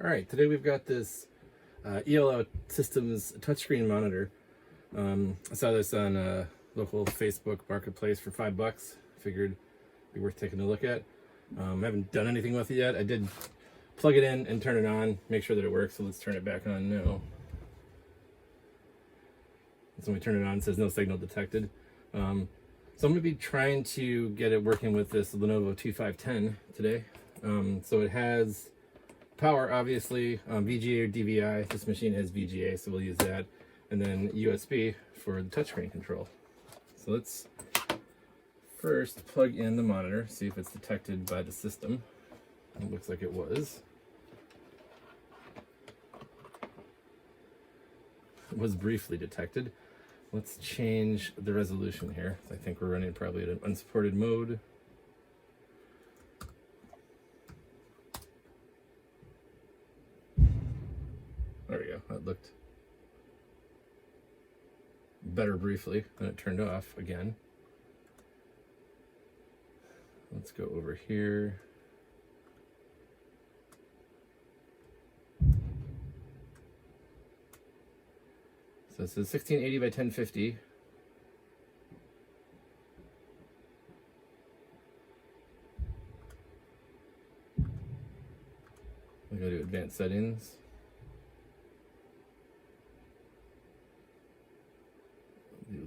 All right, today we've got this ELO Systems touchscreen monitor. I saw this on a local Facebook marketplace for $5. Figured it'd be worth taking a look at. I haven't done anything with it yet. I did plug it in and turn it on, make sure that it works. So let's turn it back on now. So when we turn it on, it says no signal detected. So I'm going to be trying to get it working with this Lenovo 2510 today. So it has power, obviously, VGA or DVI. This machine has VGA, so we'll use that. And then USB for the touchscreen control. So let's first plug in the monitor, see if it's detected by the system. It looks like it was. It was briefly detected. Let's change the resolution here. I think we're running probably at an unsupported mode. There we go. That looked better briefly, then it turned off again. Let's go over here. So this is 1680 by 1050. We go to advanced settings.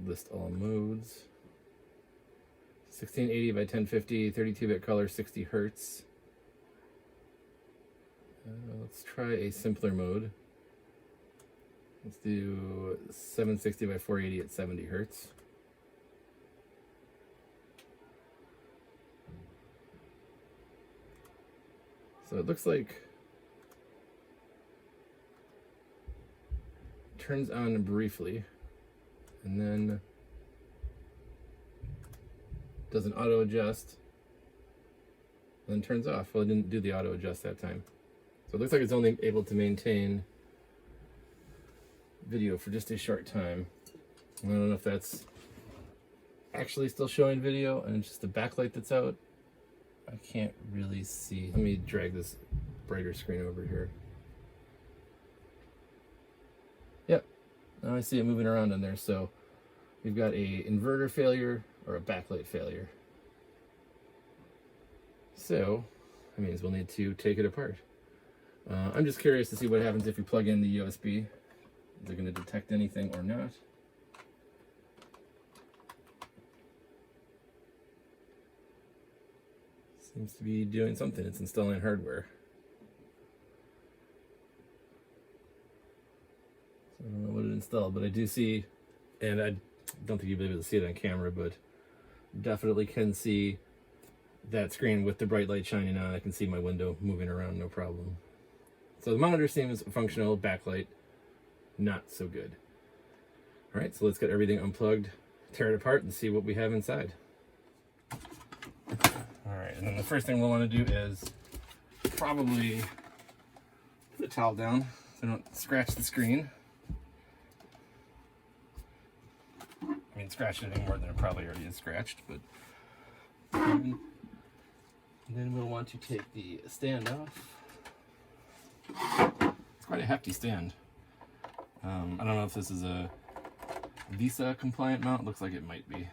List all modes. 1680 by 1050, 32-bit color, 60 Hertz. Let's try a simpler mode. Let's do 760 by 480 at 70 Hertz. So it looks like it turns on briefly and then does an auto adjust and then turns off. Well, it didn't do the auto adjust that time. So it looks like it's only able to maintain video for just a short time. I don't know if that's actually still showing video and it's just the backlight that's out. I can't really see. Let me drag this brighter screen over here. Yep, now I see it moving around in there. So we've got a inverter failure or a backlight failure. So that means we'll need to take it apart. I'm just curious to see what happens if we plug in the USB. Is it going to detect anything or not? Seems to be doing something. It's installing hardware. So I don't know what it installed, but I do see, and I don't think you'll be able to see it on camera, but definitely can see that screen with the bright light shining on. I can see my window moving around, no problem. So the monitor seems functional, backlight not so good. All right, so let's get everything unplugged, tear it apart, and see what we have inside. All right, and then the first thing we'll want to do is probably put the towel down so I don't scratch the screen. I mean, scratch anything more than it probably already is scratched, but and then we'll want to take the stand off. It's quite a hefty stand. I don't know if this is a Visa compliant mount. Looks like it might be.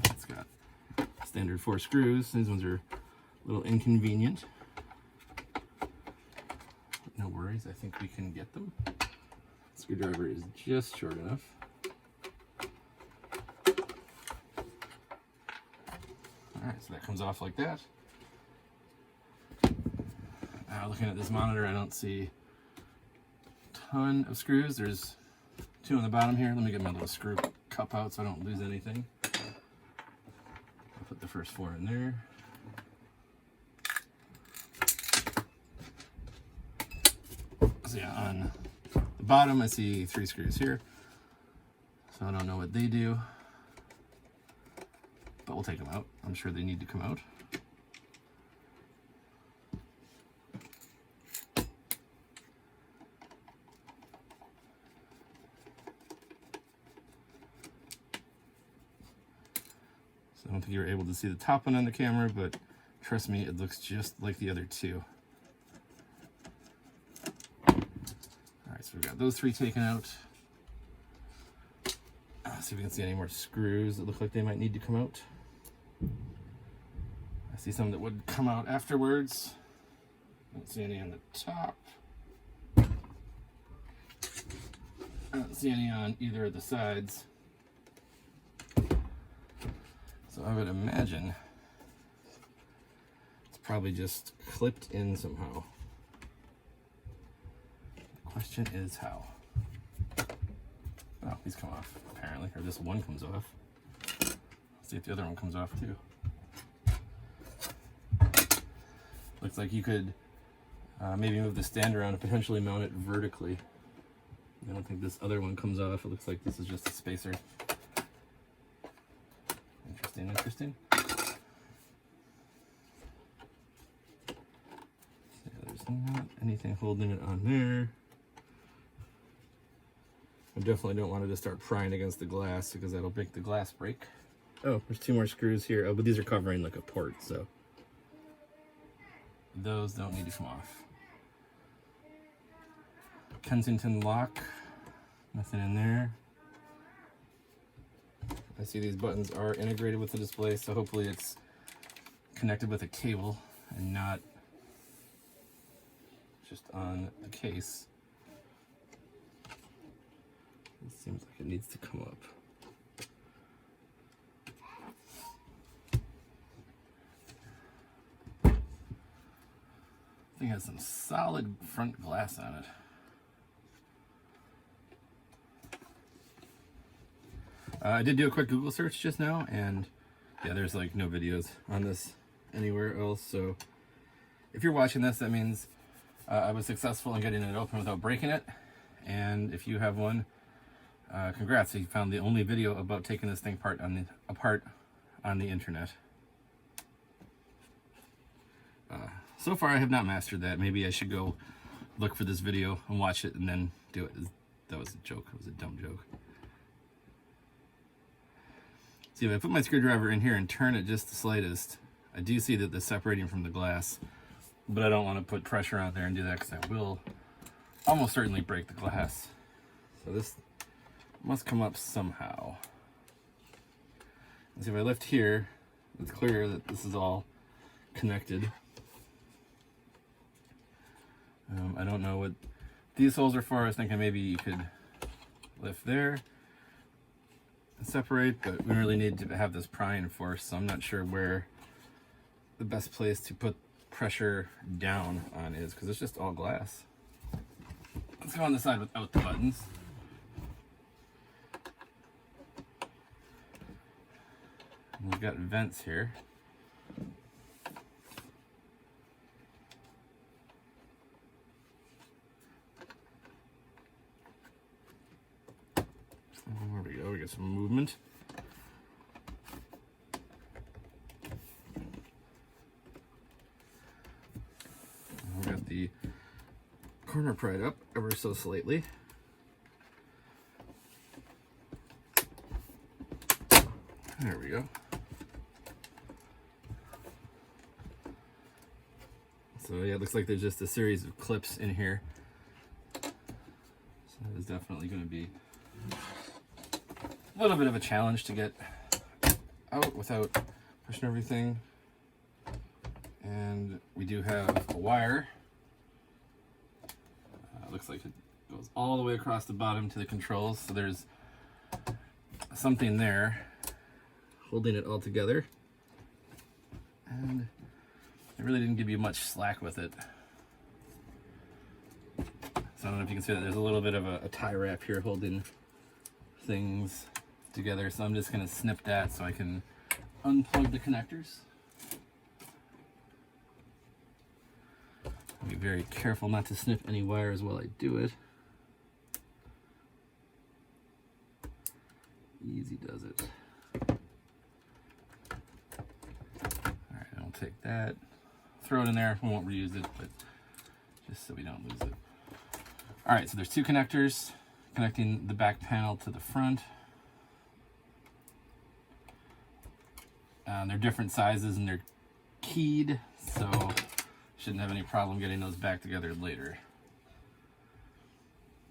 It's got standard 4 screws. These ones are a little inconvenient. No worries, I think we can get them. Screwdriver is just short enough. Alright, so that comes off like that. Looking at this monitor, I don't see a ton of screws. There's 2 on the bottom here. Let me get my little screw cup out so I don't lose anything. I'll put the first 4 in there. So yeah, on the bottom I see 3 screws here. So I don't know what they do, but we'll take them out. I'm sure they need to come out. So I don't think you were able to see the top one on the camera, but trust me, it looks just like the other two. All right, so we've got those three taken out. Let's see if we can see any more screws that look like they might need to come out. I see some that would come out afterwards. Don't see any on the top. I don't see any on either of the sides. So I would imagine it's probably just clipped in somehow. The question is how. Oh, these come off apparently, or this one comes off. Let's see if the other one comes off too. Looks like you could maybe move the stand around and potentially mount it vertically. I don't think this other one comes off. It looks like this is just a spacer. Interesting, interesting. Yeah, there's not anything holding it on there. I definitely don't want to just start prying against the glass because that'll make the glass break. Oh, there's two more screws here. Oh, but these are covering like a port, so those don't need to come off. Kensington lock, nothing in there. I see these buttons are integrated with the display, so hopefully it's connected with a cable and not just on the case. It seems like it needs to come up. I think it has some solid front glass on it. I did do a quick Google search just now, and yeah, there's like no videos on this anywhere else. So if you're watching this, that means I was successful in getting it open without breaking it. And if you have one, congrats, you found the only video about taking this thing apart on the internet. So far I have not mastered that. Maybe I should go look for this video and watch it and then do it. That was a joke. It was a dumb joke. See, if I put my screwdriver in here and turn it just the slightest, I do see that it's separating from the glass, but I don't want to put pressure on there and do that because I will almost certainly break the glass. So this must come up somehow. And see, if I lift here, it's clear that this is all connected. I don't know what these holes are for. I was thinking maybe you could lift there and separate, but we really need to have this prying force, so I'm not sure where the best place to put pressure down on is, because it's just all glass. Let's go on the side without the buttons. And we've got vents here. There we go, we got some movement. We got the corner pried up ever so slightly. There we go. So yeah, it looks like there's just a series of clips in here. So that is definitely going to be a little bit of a challenge to get out without pushing everything. And we do have a wire. Looks like it goes all the way across the bottom to the controls. So there's something there holding it all together. And it really didn't give you much slack with it. So I don't know if you can see that there's a little bit of a tie wrap here holding things together. So I'm just going to snip that so I can unplug the connectors. Be very careful not to snip any wires while I do it. Easy does it. Alright, I'll take that, throw it in there. We won't reuse it, but just so we don't lose it. Alright, so there's two connectors connecting the back panel to the front. They're different sizes and they're keyed, so shouldn't have any problem getting those back together later.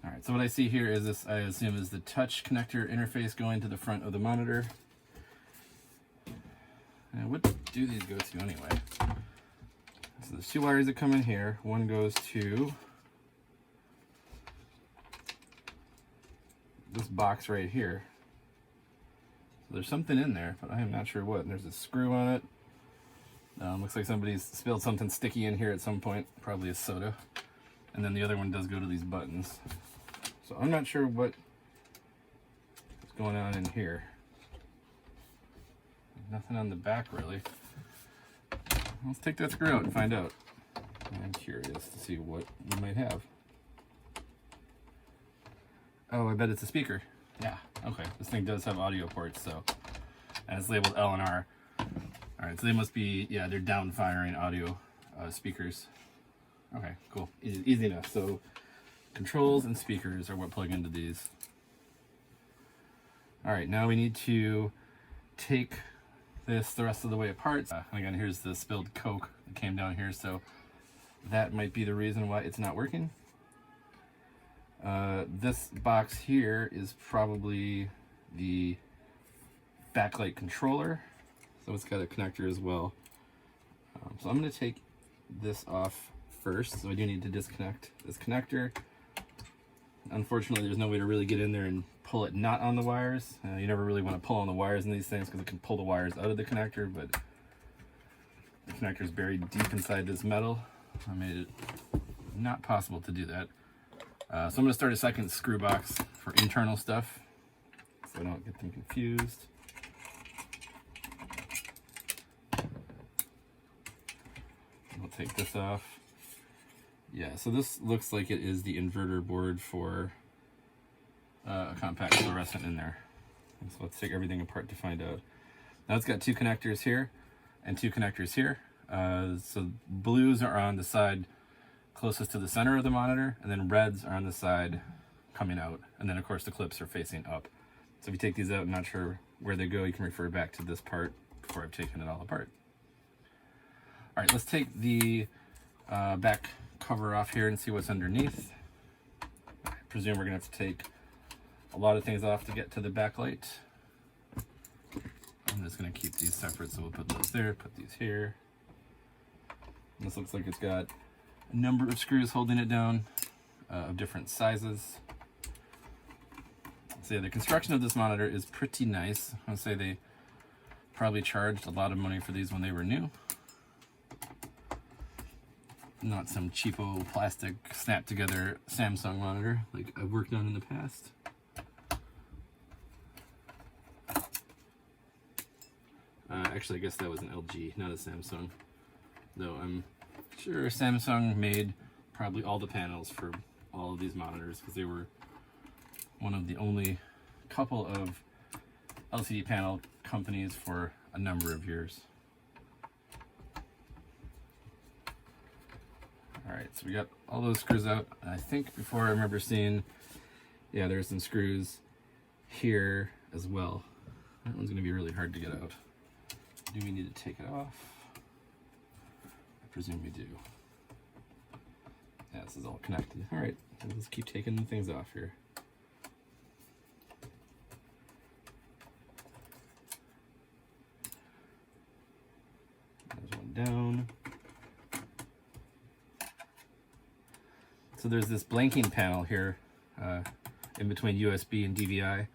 Alright, so what I see here is this, I assume, is the touch connector interface going to the front of the monitor. And what do these go to anyway? So there's 2 wires that come in here. One goes to this box right here. So there's something in there, but I am not sure what. And there's a screw on it. Looks like somebody's spilled something sticky in here at some point, probably a soda. And then the other one does go to these buttons. So I'm not sure what is going on in here. Nothing on the back really. Let's take that screw out and find out. I'm curious to see what we might have. Oh, I bet it's a speaker. Yeah, okay. This thing does have audio ports, so, and it's labeled L and R. Alright, so they must be, yeah, they're down-firing audio speakers. Okay, cool. Easy enough. So controls and speakers are what plug into these. Alright, now we need to take this the rest of the way apart. And again, here's the spilled Coke that came down here, so that might be the reason why it's not working. This box here is probably the backlight controller, so it's got a connector as well. So I'm going to take this off first, so I do need to disconnect this connector. Unfortunately, there's no way to really get in there and pull it not on the wires. You never really want to pull on the wires in these things because it can pull the wires out of the connector, but the connector is buried deep inside this metal. I made it not possible to do that. So I'm going to start a second screw box for internal stuff so I don't get them confused. I'll take this off. Yeah, so this looks like it is the inverter board for a compact fluorescent in there. So let's take everything apart to find out. Now it's got 2 connectors here and 2 connectors here. So blues are on the side closest to the center of the monitor, and then reds are on the side coming out, and then of course the clips are facing up. So if you take these out and not sure where they go, you can refer back to this part before I've taken it all apart. Alright, let's take the back cover off here and see what's underneath. I presume we're going to have to take a lot of things off to get to the backlight. I'm just going to keep these separate, so we'll put those there, put these here. And this looks like it's got a number of screws holding it down of different sizes. So yeah, the construction of this monitor is pretty nice. I would say they probably charged a lot of money for these when they were new. Not some cheapo plastic snap together Samsung monitor like I've worked on in the past. Actually, I guess that was an LG, not a Samsung. Though I'm sure Samsung made probably all the panels for all of these monitors because they were one of the only couple of LCD panel companies for a number of years. Alright, so we got all those screws out. I think before I remember seeing, yeah, there's some screws here as well. That one's going to be really hard to get out. Do we need to take it off? I presume we do. Yeah, this is all connected. Alright, let's keep taking things off here. There's one down. So there's this blanking panel here in between USB and DVI,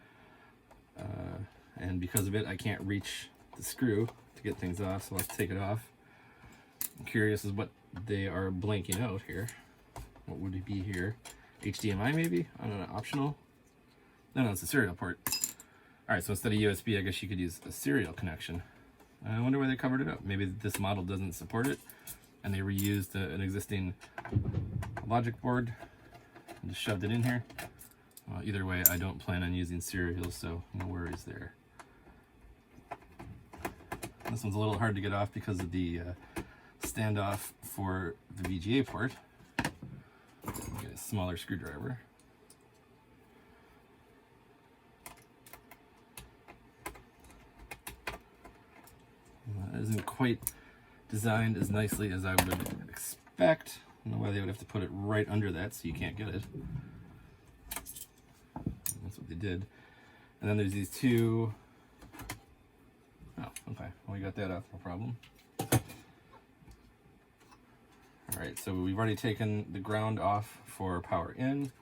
and because of it I can't reach the screw to get things off, so let's take it off. I'm curious as what they are blanking out here. What would it be here? HDMI maybe? I don't know, optional? No, it's a serial port. Alright, so instead of USB I guess you could use a serial connection. I wonder why they covered it up. Maybe this model doesn't support it and they reused an existing logic board and just shoved it in here. Well, either way, I don't plan on using serials, so no worries there. This one's a little hard to get off because of the standoff for the VGA port. Get a smaller screwdriver. It isn't quite designed as nicely as I would expect. I don't know why they would have to put it right under that so you can't get it. That's what they did. And then there's these two. Oh, okay. Well, we got that off, no problem. Alright, so we've already taken the ground off for power in.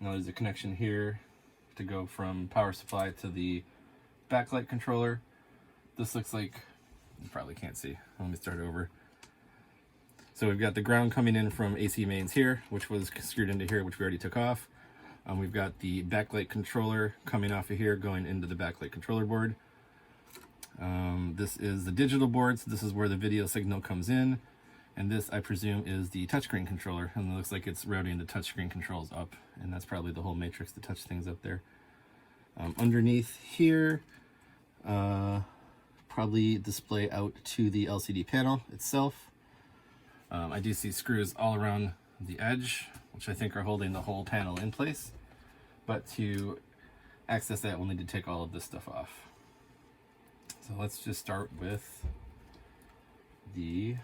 Now there's a connection here to go from power supply to the backlight controller. This looks like, you probably can't see. Let me start over. So we've got the ground coming in from AC mains here, which was screwed into here, which we already took off. We've got the backlight controller coming off of here, going into the backlight controller board. This is the digital board, so this is where the video signal comes in. And this, I presume, is the touchscreen controller. And it looks like it's routing the touchscreen controls up. And that's probably the whole matrix to touch things up there. Underneath here, probably display out to the LCD panel itself. I do see screws all around the edge, which I think are holding the whole panel in place. But to access that, we'll need to take all of this stuff off. So let's just start with the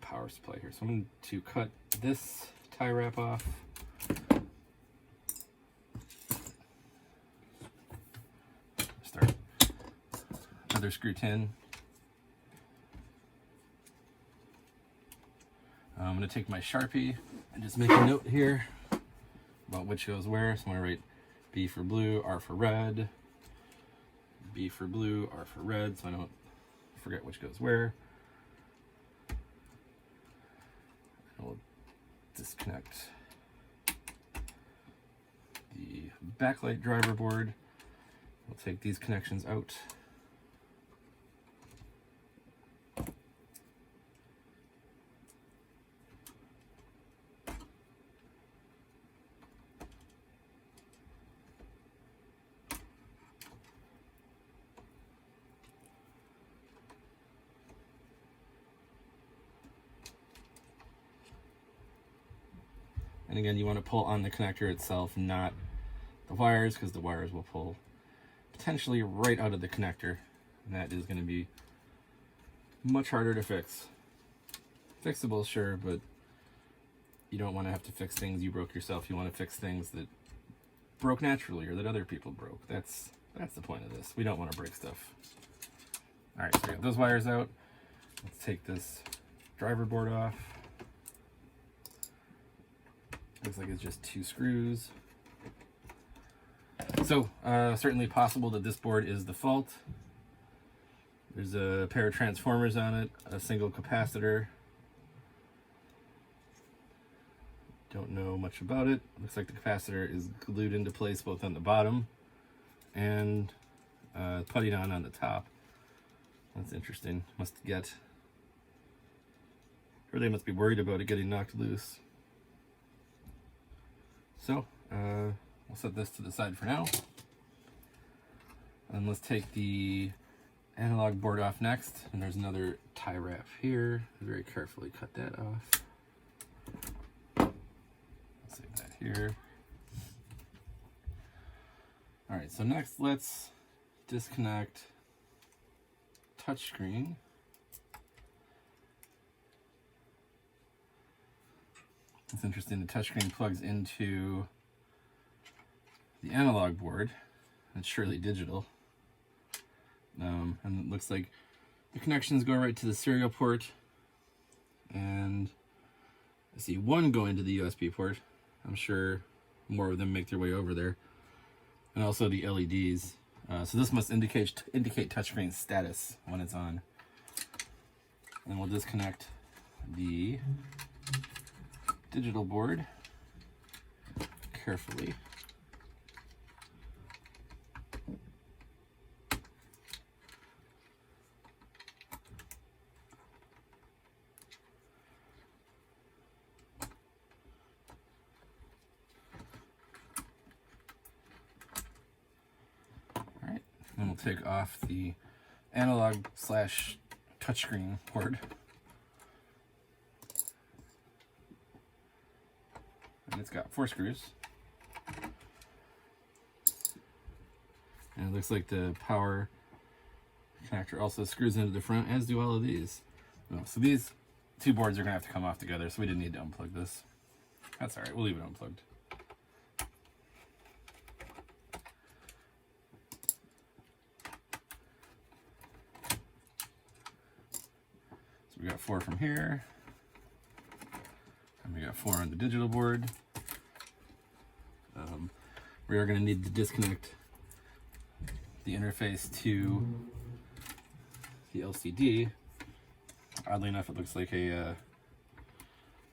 power supply here. So I'm going to cut this tie wrap off. Start another screw tin. I'm going to take my Sharpie and just make a note here about which goes where. So I'm going to write B for blue, R for red, B for blue, R for red, so I don't forget which goes where. And we'll disconnect the backlight driver board. We'll take these connections out. And again, you want to pull on the connector itself, not the wires, because the wires will pull potentially right out of the connector. And that is going to be much harder to fix. Fixable, sure, but you don't want to have to fix things you broke yourself. You want to fix things that broke naturally or that other people broke. That's the point of this. We don't want to break stuff. All right, so we got those wires out. Let's take this driver board off. Looks like it's just 2 screws. So, certainly possible that this board is the fault. There's a pair of transformers on it, a single capacitor. Don't know much about it. Looks like the capacitor is glued into place both on the bottom and putty on the top. That's interesting. Must get, or they must be worried about it getting knocked loose. So, we'll set this to the side for now. And let's take the analog board off next. And there's another tie wrap here. Very carefully cut that off. Save that here. All right, so next let's disconnect touchscreen. It's interesting, the touchscreen plugs into the analog board. It's surely digital. And it looks like the connections go right to the serial port. And I see one going to the USB port. I'm sure more of them make their way over there. And also the LEDs. So this must indicate touchscreen status when it's on. And we'll disconnect the digital board carefully. All right, then we'll take off the analog / touchscreen port. And it's got 4 screws. And it looks like the power connector also screws into the front, as do all of these. Oh, so these two boards are going to have to come off together, so we didn't need to unplug this. That's alright, we'll leave it unplugged. So we got 4 from here, and we got 4 on the digital board. We are going to need to disconnect the interface to the LCD. Oddly enough, it looks like a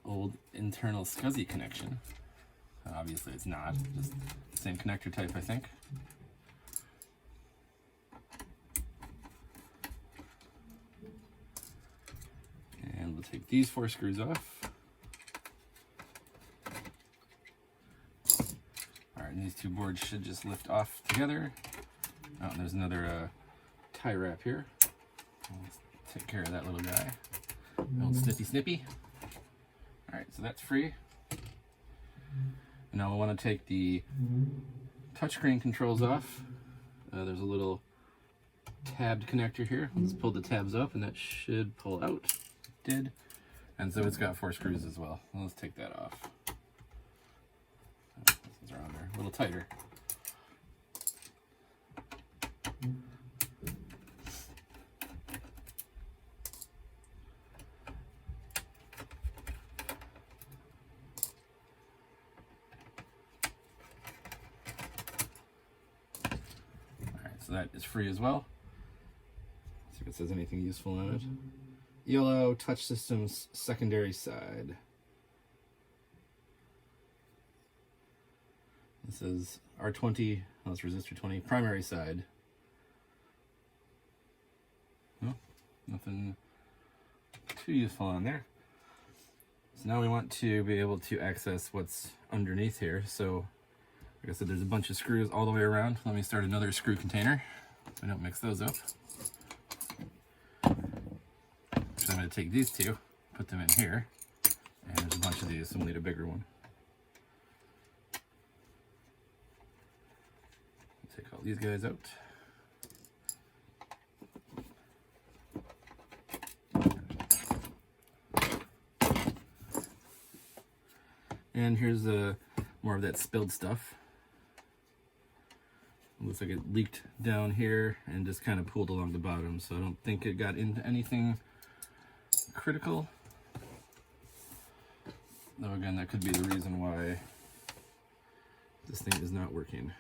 old internal SCSI connection. Obviously it's not, just the same connector type, I think. And we'll take these 4 screws off. Alright, and these 2 boards should just lift off together. Oh, and there's another tie wrap here. Let's take care of that little guy. Old snippy. Alright, so that's free. And now we'll want to take the touchscreen controls off. There's a little tabbed connector here. Let's pull the tabs up and that should pull out. It did. And so it's got 4 screws as well. Let's take that off. These are on there, a little tighter. So that is free as well. Let's see if it says anything useful on it. ELO Touch Systems secondary side. This is R20, that's resistor 20, primary side. Oh, nothing too useful on there. So now we want to be able to access what's underneath here. So like I said, there's a bunch of screws all the way around. Let me start another screw container so I don't mix those up. So I'm going to take these 2, put them in here, and there's a bunch of these, so we'll need a bigger one. Take all these guys out. And here's more of that spilled stuff. Looks like it leaked down here and just kind of pooled along the bottom, so I don't think it got into anything critical. Though again, that could be the reason why this thing is not working.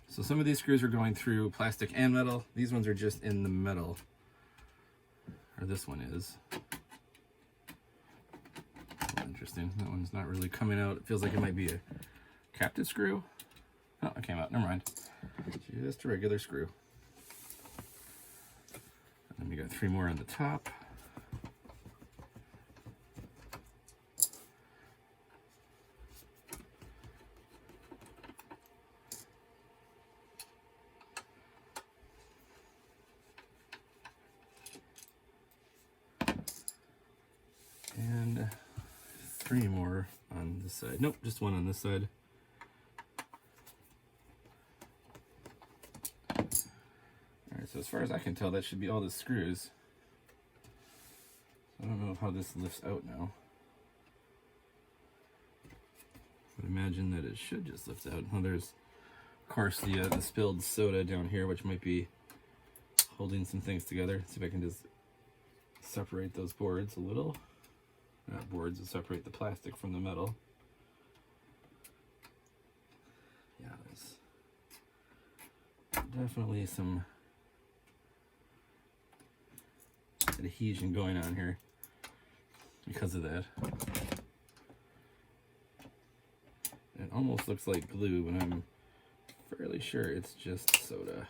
So some of these screws are going through plastic and metal. These ones are just in the metal. Or this one is. Oh, interesting. That one's not really coming out. It feels like it might be a captive screw. Oh, it came out. Never mind. Just a regular screw. And then we got 3 more on the top. And 3 more on this side. Nope, just 1 on this side. Alright, so as far as I can tell, that should be all the screws. I don't know how this lifts out now. I would imagine that it should just lift out. Well, there's, of course, the spilled soda down here, which might be holding some things together. Let's see if I can just separate those boards a little. Not boards, to separate the plastic from the metal. Yeah, there's definitely some adhesion going on here because of that. It almost looks like glue, but I'm fairly sure it's just soda.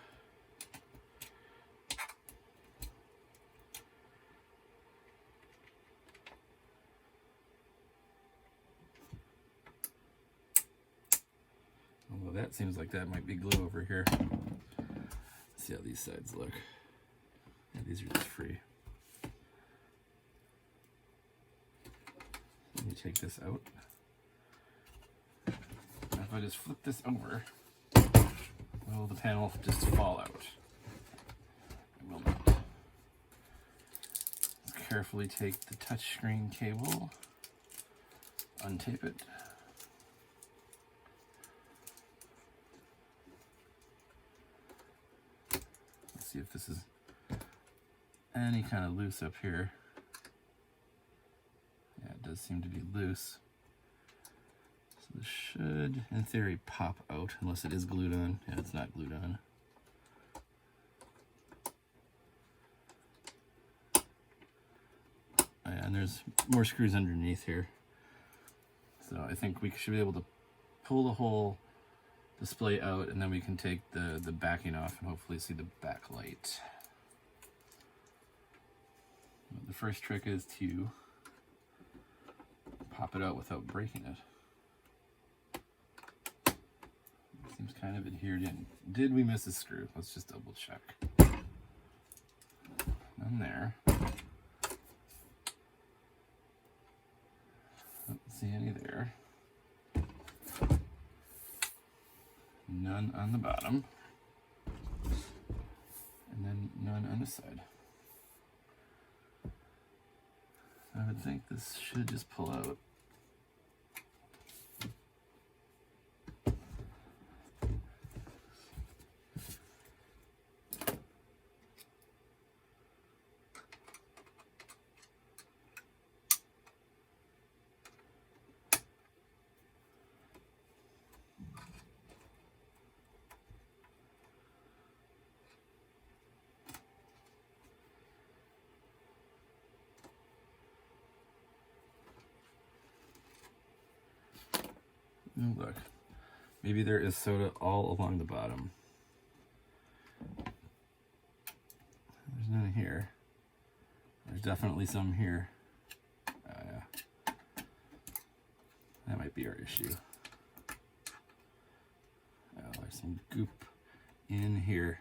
Although that seems like that might be glue over here. Let's see how these sides look. Yeah, these are just free. Let me take this out. Now if I just flip this over, will the panel just fall out? It will not. Let's carefully take the touchscreen cable, untape it. Let's see if this is any kind of loose up here. Yeah, it does seem to be loose. So this should, in theory, pop out, unless it is glued on. Yeah, it's not glued on. And there's more screws underneath here. So I think we should be able to pull the whole display out, and then we can take the backing off and hopefully see the backlight. The first trick is to pop it out without breaking it. Seems kind of adhered in. Did we miss a screw? Let's just double check. None there. Don't see any there. None on the bottom. And then none on this side. I would think this should just pull out. Oh, look, maybe there is soda all along the bottom. There's none here. There's definitely some here. Yeah. That might be our issue. Oh, there's some goop in here.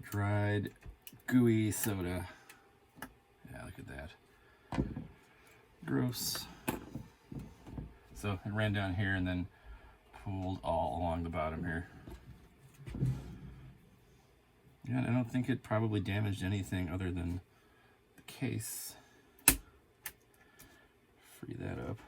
Dried, gooey soda. Yeah, look at that. Gross. So it ran down here and then pooled all along the bottom here. Yeah, I don't think it probably damaged anything other than the case. Free that up.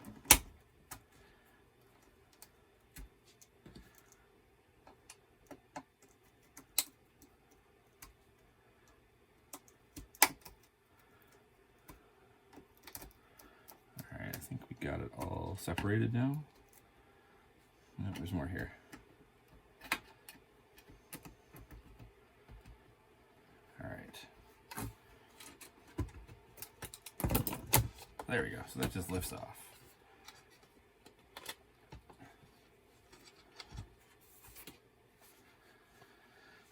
Alright, I think we got it all separated now. No, there's more here. Alright. There we go. So that just lifts off.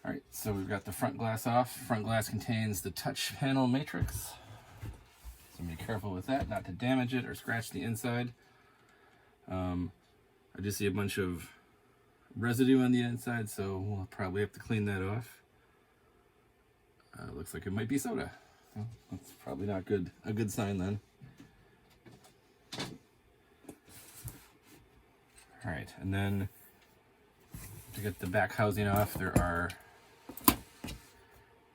Alright, so we've got the front glass off. Front glass contains the touch panel matrix. So be careful with that, not to damage it or scratch the inside. I just see a bunch of residue on the inside, so we'll probably have to clean that off. Looks like it might be soda. Well, that's probably not good. A good sign then. All right, and then to get the back housing off, there are a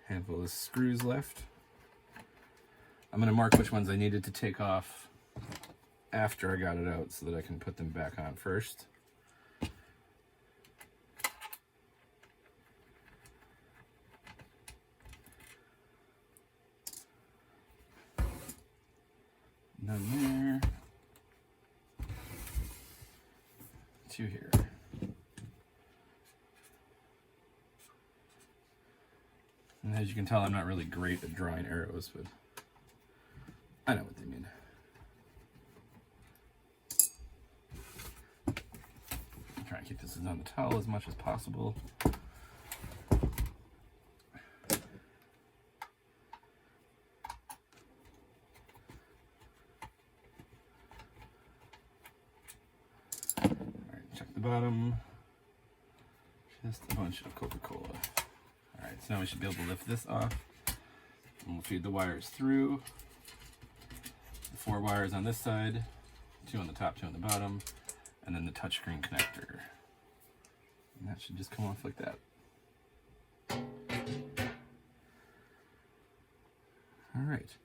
handful of screws left. I'm going to mark which ones I needed to take off after I got it out so that I can put them back on first. None there. Two here. And as you can tell, I'm not really great at drawing arrows, but I know what they mean. Try and keep this on the towel as much as possible. Bottom, just a bunch of Coca-Cola. All right, so now we should be able to lift this off, and we'll feed the wires through. 4 wires on this side, 2 on the top, 2 on the bottom, and then the touchscreen connector. And that should just come off like that. All right.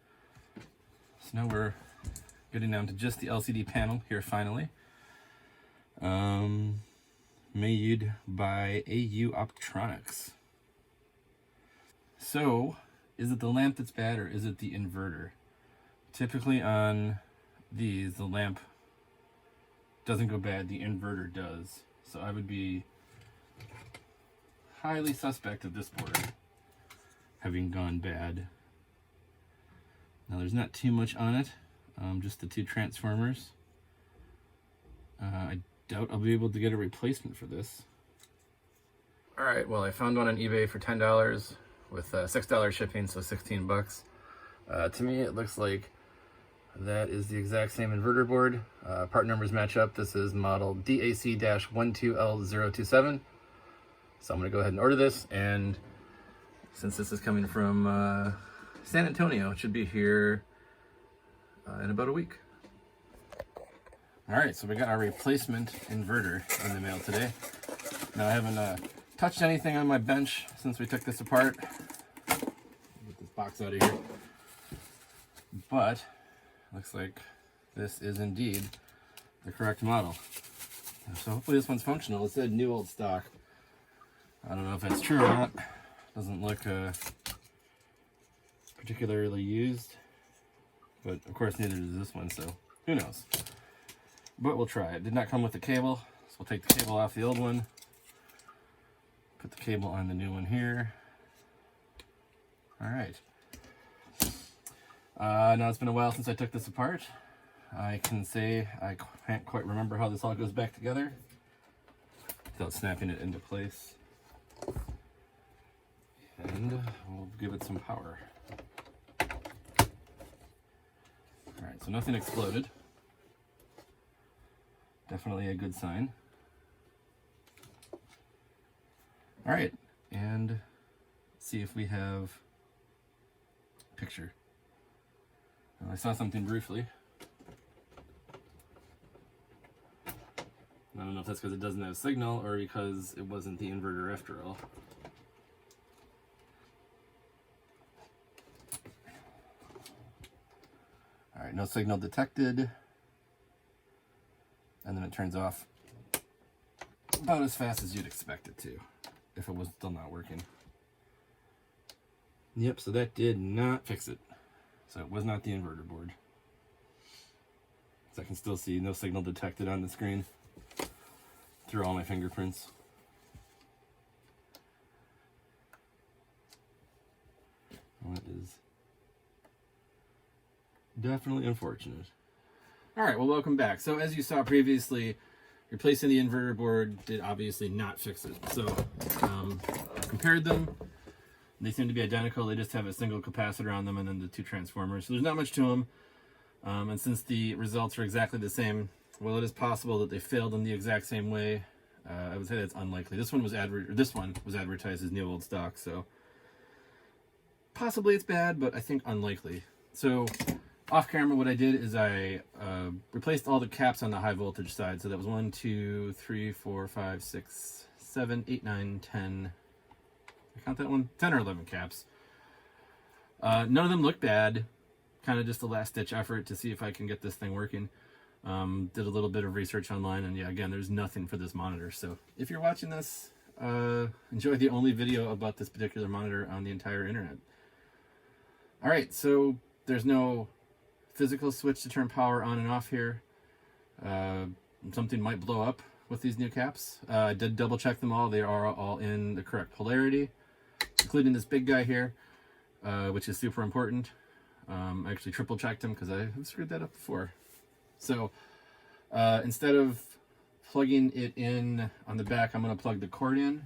So now we're getting down to just the LCD panel here finally. Made by AU Optronics. So, is it the lamp that's bad or is it the inverter? Typically on these, the lamp doesn't go bad, the inverter does. So I would be highly suspect of this board having gone bad. Now there's not too much on it, just the 2 transformers. I doubt I'll be able to get a replacement for this. Alright, well I found one on eBay for $10 with $6 shipping, so 16 bucks. To me it looks like that is the exact same inverter board. Part numbers match up. This is model DAC-12L027. So I'm going to go ahead and order this, and since this is coming from San Antonio, it should be here in about a week. Alright, so we got our replacement inverter in the mail today. Now I haven't touched anything on my bench since we took this apart. Get this box out of here. But looks like this is indeed the correct model. So hopefully this one's functional. It said new old stock. I don't know if that's true or not. Doesn't look particularly used. But of course neither does this one, so who knows. But we'll try. It did not come with the cable, so we'll take the cable off the old one. Put the cable on the new one here. Alright. Now it's been a while since I took this apart. I can say I can't quite remember how this all goes back together without snapping it into place. And we'll give it some power. Alright, so nothing exploded. Definitely a good sign. Alright, and let's see if we have a picture. I saw something briefly. I don't know if that's because it doesn't have signal or because it wasn't the inverter after all. Alright, no signal detected. And then it turns off about as fast as you'd expect it to, if it was still not working. Yep, so that did not fix it. So it was not the inverter board. So I can still see no signal detected on the screen through all my fingerprints. Well, that is definitely unfortunate. Alright, well welcome back. So as you saw previously, replacing the inverter board did obviously not fix it. So compared them. They seem to be identical. They just have a single capacitor on them and then the 2 transformers. So there's not much to them. And since the results are exactly the same, well, it is possible that they failed in the exact same way. I would say that's unlikely. This one was advertised as new old stock, so possibly it's bad, but I think unlikely. So off camera, what I did is I replaced all the caps on the high voltage side. So that was 1, 2, 3, 4, 5, 6, 7, 8, 9, 10. I count that one, 10 or 11 caps. None of them look bad. Kind of just a last-ditch effort to see if I can get this thing working. Did a little bit of research online, and yeah, again, there's nothing for this monitor. So if you're watching this, enjoy the only video about this particular monitor on the entire internet. All right, so there's no physical switch to turn power on and off here. Something might blow up with these new caps. I did double check them all. They are all in the correct polarity, including this big guy here, which is super important. I actually triple checked them because I have screwed that up before. So instead of plugging it in on the back, I'm going to plug the cord in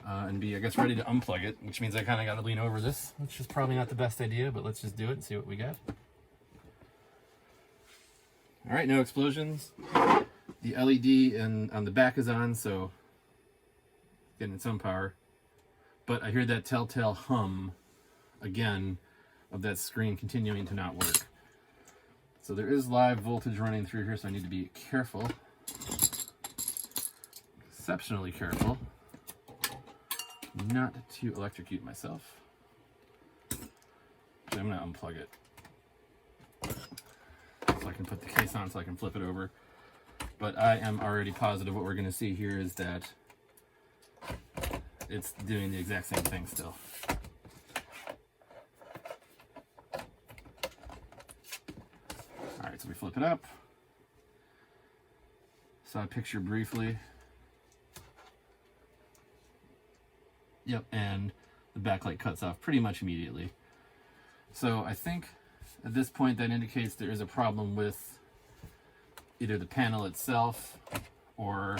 and be, I guess, ready to unplug it, which means I kind of got to lean over this, which is probably not the best idea, but let's just do it and see what we got. All right, no explosions. The LED on the back is on, so getting some power. But I hear that telltale hum again of that screen continuing to not work. So there is live voltage running through here, so I need to be careful, exceptionally careful, not to electrocute myself. So I'm going to unplug it so I can put the case on so I can flip it over. But I am already positive what we're going to see here is that it's doing the exact same thing still. Alright, so we flip it up. Saw a picture briefly. Yep, and the backlight cuts off pretty much immediately. So I think at this point that indicates there is a problem with either the panel itself or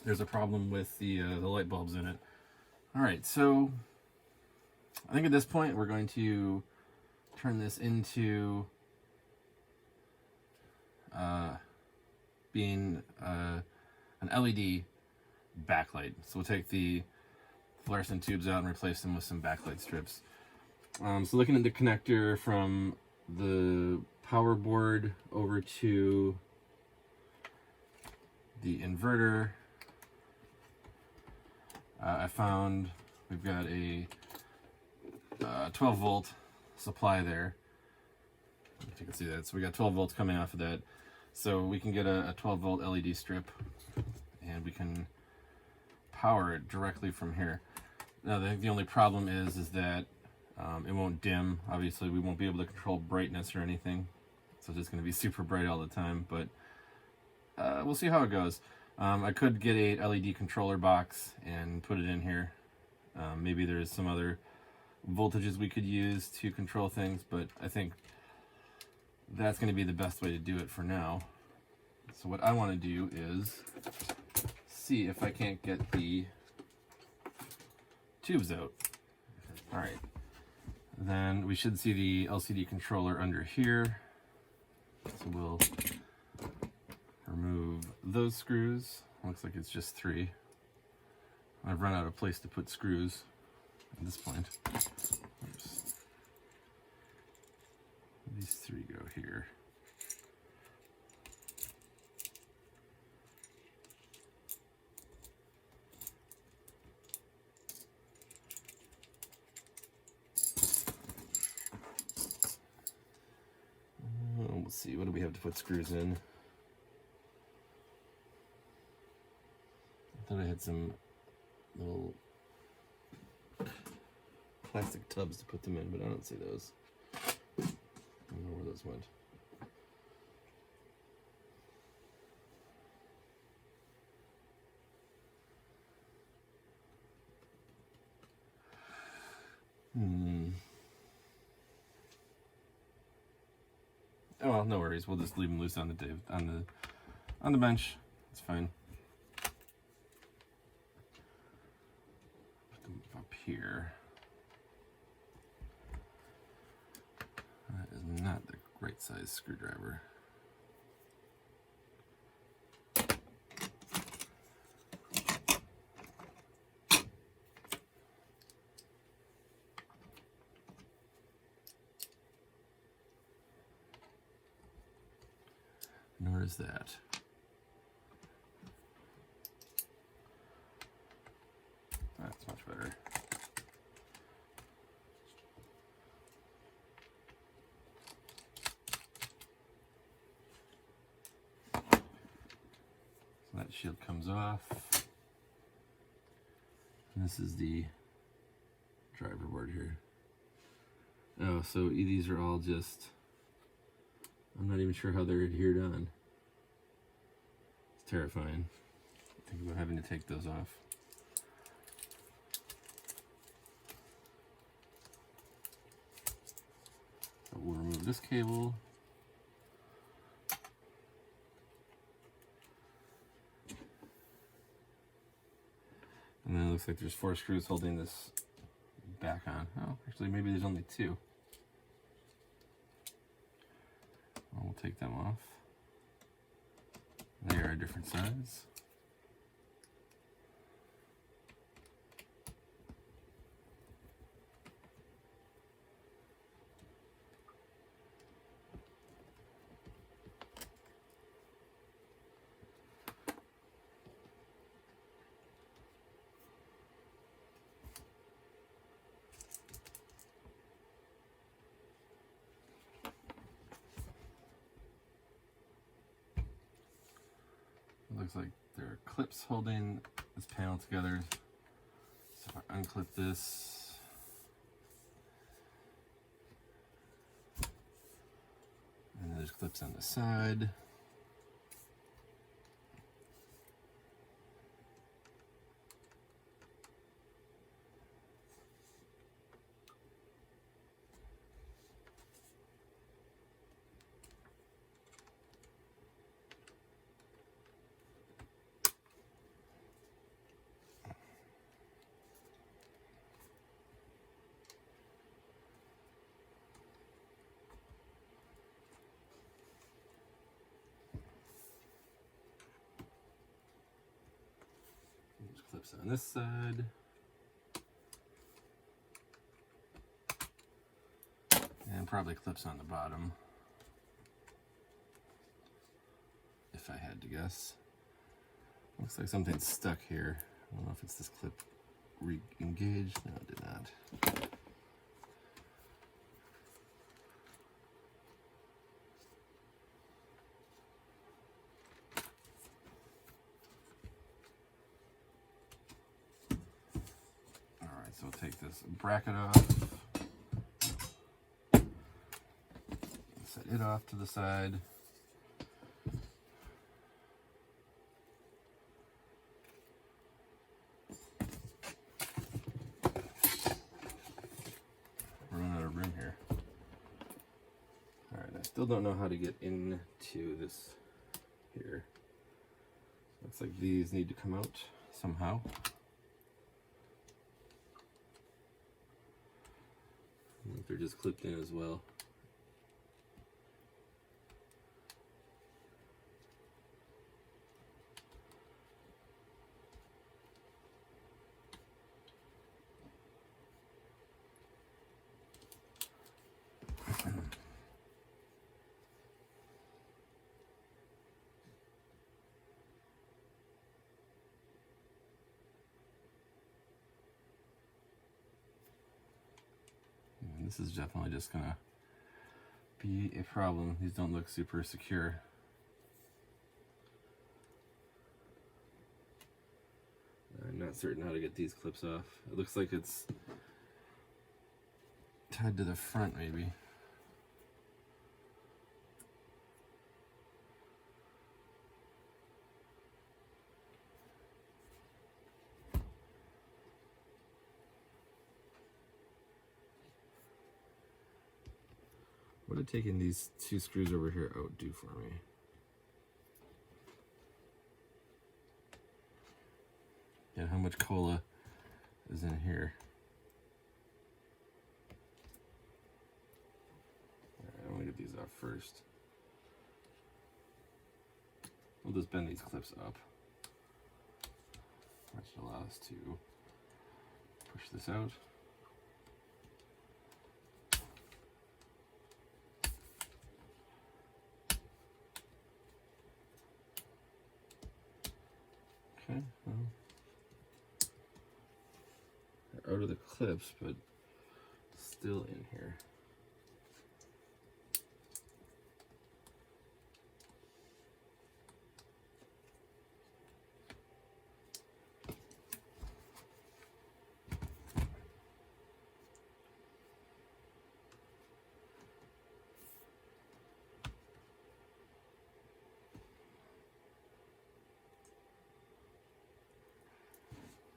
there's a problem with the light bulbs in it. Alright, so I think at this point we're going to turn this into being an LED backlight. So we'll take the fluorescent tubes out and replace them with some backlight strips. So looking at the connector from the power board over to the inverter, I found we've got a 12 volt supply there. If you can see that, so we got 12 volts coming off of that. So we can get a 12 volt LED strip and we can power it directly from here. Now the only problem is that it won't dim. Obviously we won't be able to control brightness or anything, so it's just going to be super bright all the time, but we'll see how it goes. I could get a LED controller box and put it in here. Maybe there's some other voltages we could use to control things, but I think that's going to be the best way to do it for now. So what I want to do is see if I can't get the tubes out. Alright, then we should see the LCD controller under here. So we'll remove those screws. Looks like it's just 3. I've run out of place to put screws at this point. Oops. These 3 go here. Let's see, what do we have to put screws in? I thought I had some little plastic tubs to put them in, but I don't see those. I don't know where those went. Oh well, no worries. We'll just leave them loose on the bench. It's fine. Put them up here. That is not the right size screwdriver. Nor is that. That's much better. So that shield comes off. And this is the driver board here. Oh, so these are all just, I'm not even sure how they're adhered on. It's terrifying. Think about having to take those off. But we'll remove this cable. And then it looks like there's 4 screws holding this back on. Oh, actually maybe there's only 2. Well, we'll take them off. They are a different size. looks like there are clips holding this panel together. So if I unclip this, and there's clips on the side. There's clips on this side. And probably clips on the bottom, if I had to guess. Looks like something's stuck here. I don't know if it's this clip re-engaged. No, it did not. Alright, so we'll take this bracket off. Set it off to the side. We're running out of room here. Alright, I still don't know how to get into this here. Looks like these need to come out somehow. I think they're just clipped in as well. This is definitely just gonna be a problem. These don't look super secure. I'm not certain how to get these clips off. It looks like it's tied to the front maybe. What did taking these two screws over here out do for me? Yeah, how much cola is in here? Alright, I'm gonna get these off first. We'll just bend these clips up, which should allow us to push this out. Okay, well, they're out of the clips, but still in here.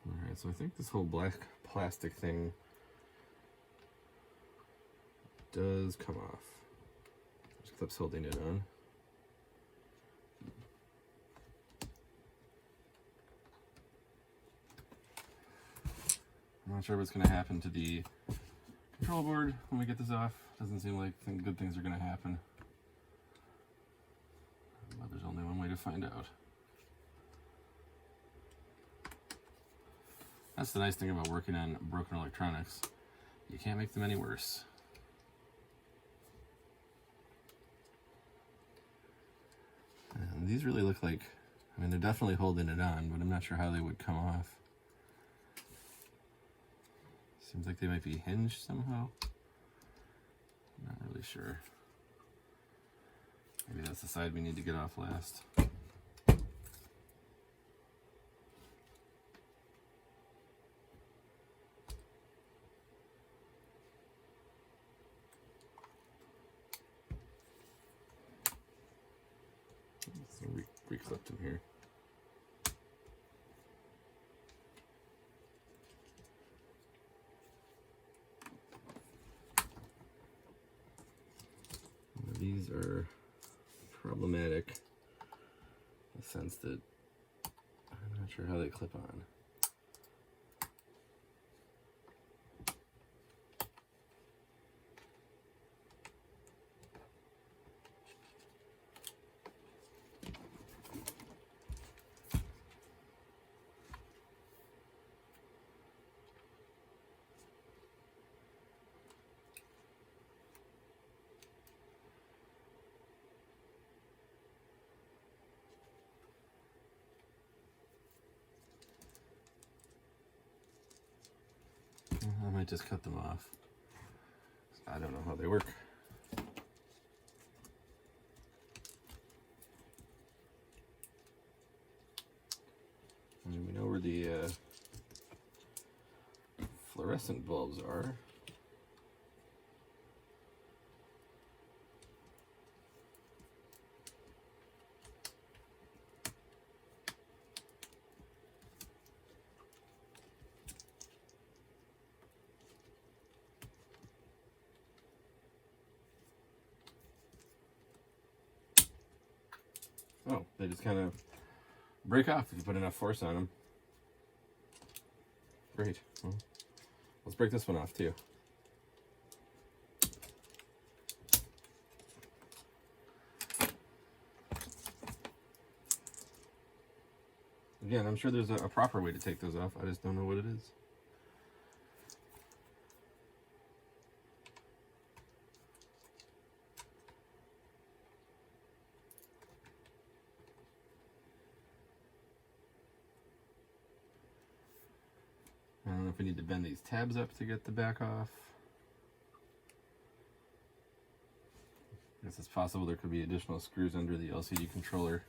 Alright, so I think this whole black plastic thing does come off. There's clips holding it on. I'm not sure what's going to happen to the control board when we get this off. Doesn't seem like good things are going to happen. But there's only one way to find out. That's the nice thing about working on broken electronics. You can't make them any worse. And these really look like, I mean, they're definitely holding it on, but I'm not sure how they would come off. Seems like they might be hinged somehow. Not really sure. Maybe that's the side we need to get off last. Reclipped them here. Now, these are problematic in the sense that I'm not sure how they clip on. I might just cut them off. I don't know how they work. And we know where the fluorescent bulbs are. Oh, they just kind of break off if you put enough force on them. Great. Well, let's break this one off too. Again, I'm sure there's a proper way to take those off. I just don't know what it is. I don't know if we need to bend these tabs up to get the back off. I guess it's possible there could be additional screws under the LCD controller.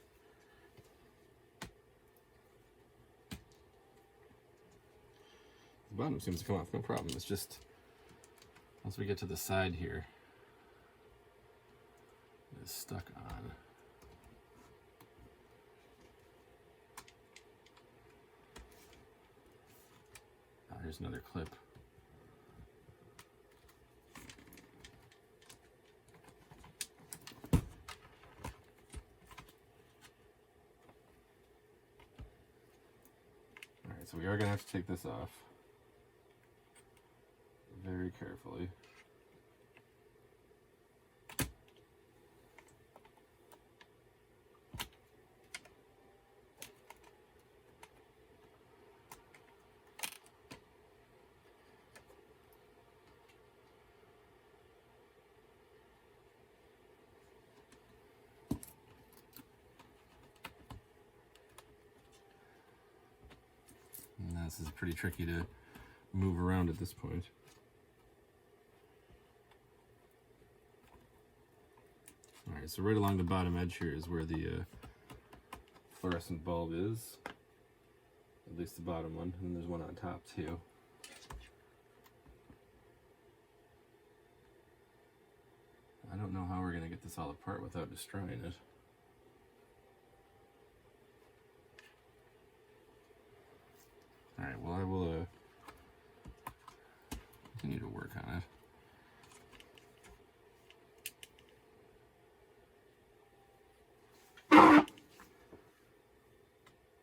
The bottom seems to come off, no problem. It's just once we get to the side here, it's stuck on. Oh, here's another clip. Alright, so we are going to have to take this off very carefully. And this is pretty tricky to move around at this point. Alright, so right along the bottom edge here is where the fluorescent bulb is. At least the bottom one, and there's one on top too. I don't know how we're going to get this all apart without destroying it. Alright, well I will continue to work on it.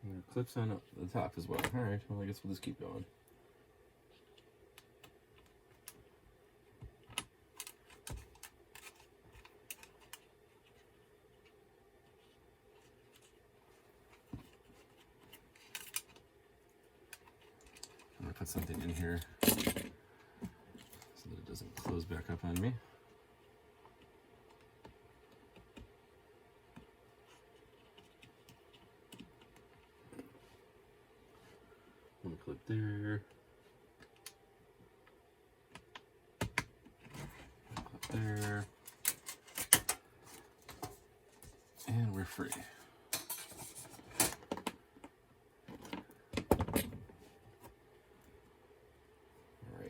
And there are clips on the top as well. Alright, well I guess we'll just keep going. I'm going to put something in here so that it doesn't close back up on me. One clip there. One clip there. And we're free.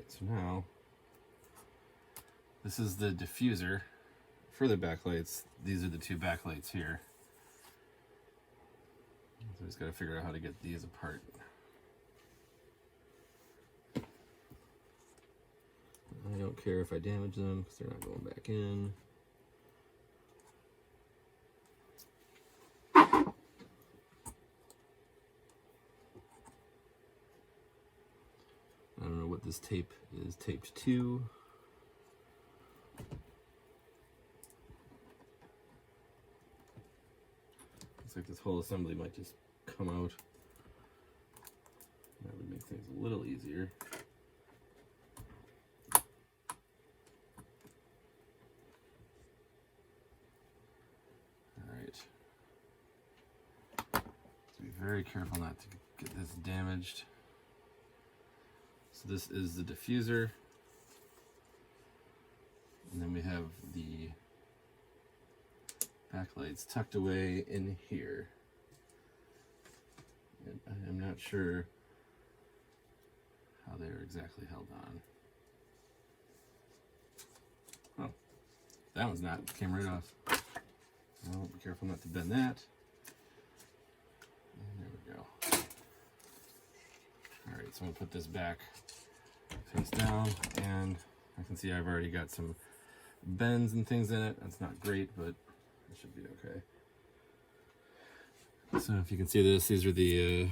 So now, this is the diffuser for the backlights. These are the two backlights here. So I just got to figure out how to get these apart. I don't care if I damage them because they're not going back in. I don't know what this tape is taped to. Looks like this whole assembly might just come out. That would make things a little easier. Alright. So be very careful not to get this damaged. So this is the diffuser, and then we have the backlights tucked away in here. And I'm not sure how they're exactly held on. Oh, that one's not, it came right off. Well, be careful not to bend that. And there we go. Alright, so I'm going to put this back face down, and I can see I've already got some bends and things in it. That's not great, but it should be okay. So if you can see this, these are the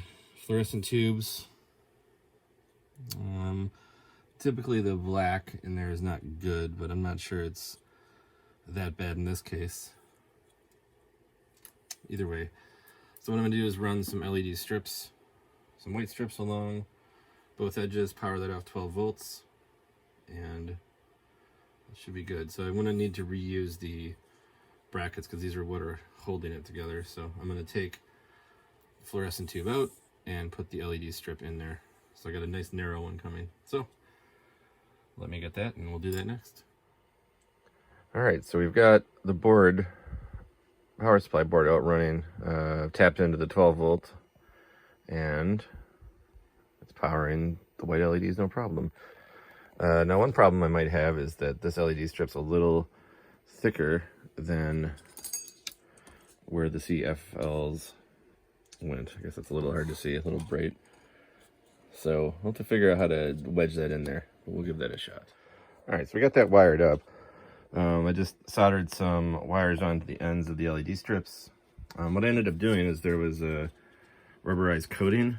fluorescent tubes. Typically the black in there is not good, but I'm not sure it's that bad in this case. Either way, so what I'm going to do is run some LED strips, some white strips along both edges, power that off 12 volts, and it should be good. So I'm going to need to reuse the brackets because these are what are holding it together. So I'm going to take the fluorescent tube out and put the LED strip in there. So I got a nice narrow one coming. So let me get that and we'll do that next. Alright, so we've got the board, power supply board out running, tapped into the 12 volt, and powering the white LEDs, no problem. Now one problem I might have is that this LED strip's a little thicker than where the CCFLs went. I guess that's a little hard to see, a little bright. So I'll have to figure out how to wedge that in there. We'll give that a shot. Alright, so we got that wired up. I just soldered some wires onto the ends of the LED strips. What I ended up doing is there was a rubberized coating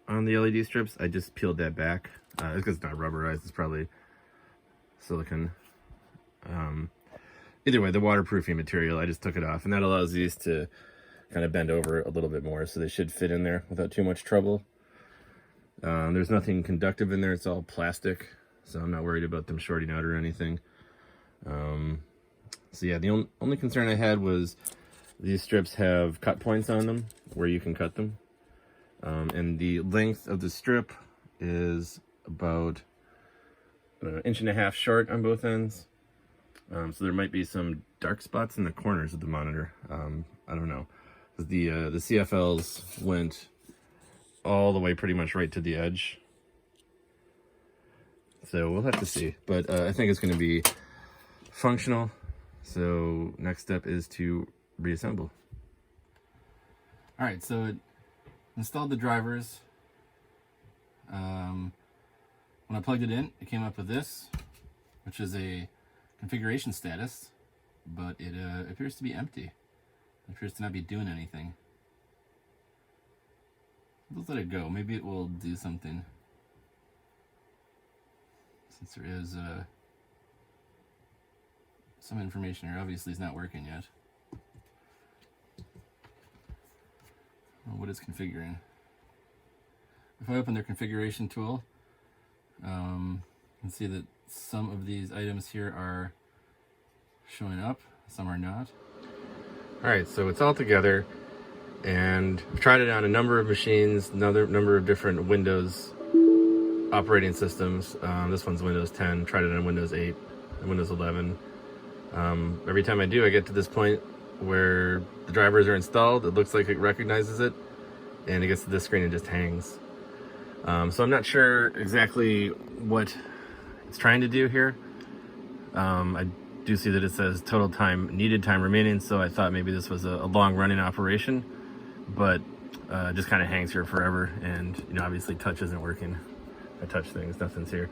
on the LED strips. I just peeled that back. It's because it's not rubberized, it's probably silicone. Either way, the waterproofing material, I just took it off, and that allows these to kind of bend over a little bit more, so they should fit in there without too much trouble. There's nothing conductive in there, it's all plastic, so I'm not worried about them shorting out or anything. So yeah, the only concern I had was these strips have cut points on them where you can cut them. And the length of the strip is about an inch and a half short on both ends. So there might be some dark spots in the corners of the monitor. I don't know. The CFLs went all the way pretty much right to the edge. So we'll have to see. But I think it's going to be functional. So next step is to reassemble. Alright, so it installed the drivers. When I plugged it in, it came up with this, which is a configuration status, but it appears to be empty. It appears to not be doing anything. Let's let it go. Maybe it will do something. Since there is some information here, obviously it's not working yet. What is configuring? If I open their configuration tool, you can see that some of these items here are showing up, some are not. Alright, so it's all together, and I've tried it on a number of machines, another number of different Windows operating systems. This one's Windows 10, tried it on Windows 8 and Windows 11. Every time I do, I get to this point where the drivers are installed, it looks like it recognizes it, and it gets to this screen and just hangs. So I'm not sure exactly what it's trying to do here. I do see that it says total time, needed time remaining, so I thought maybe this was a long running operation. but just kind of hangs here forever. And you know, obviously touch isn't working. I touch things, nothing's here.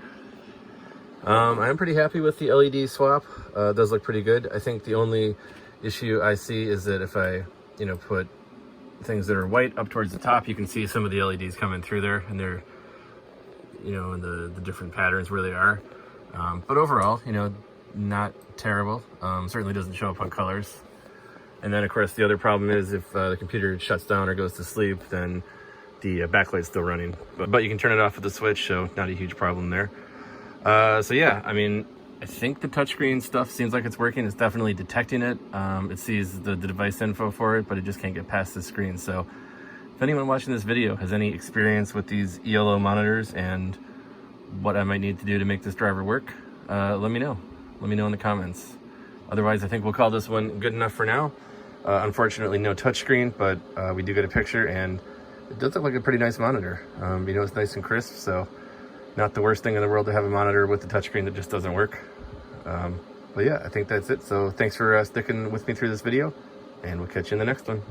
I'm pretty happy with the LED swap. It does look pretty good. I think the only issue I see is that if I, you know, put things that are white up towards the top, you can see some of the LEDs coming through there, and they're, you know, in the different patterns where they are. But overall, you know, not terrible. Certainly doesn't show up on colors. And then of course the other problem is if the computer shuts down or goes to sleep, then the backlight's still running. But you can turn it off with the switch, so not a huge problem there. So yeah, I mean, I think the touchscreen stuff seems like it's working. It's definitely detecting it. It sees the device info for it, but it just can't get past the screen. So if anyone watching this video has any experience with these ELO monitors and what I might need to do to make this driver work, let me know. Let me know in the comments. Otherwise, I think we'll call this one good enough for now. Unfortunately, no touchscreen, but we do get a picture, and it does look like a pretty nice monitor. You know, it's nice and crisp, so not the worst thing in the world to have a monitor with the touchscreen that just doesn't work. But yeah, I think that's it. So thanks for sticking with me through this video, and we'll catch you in the next one.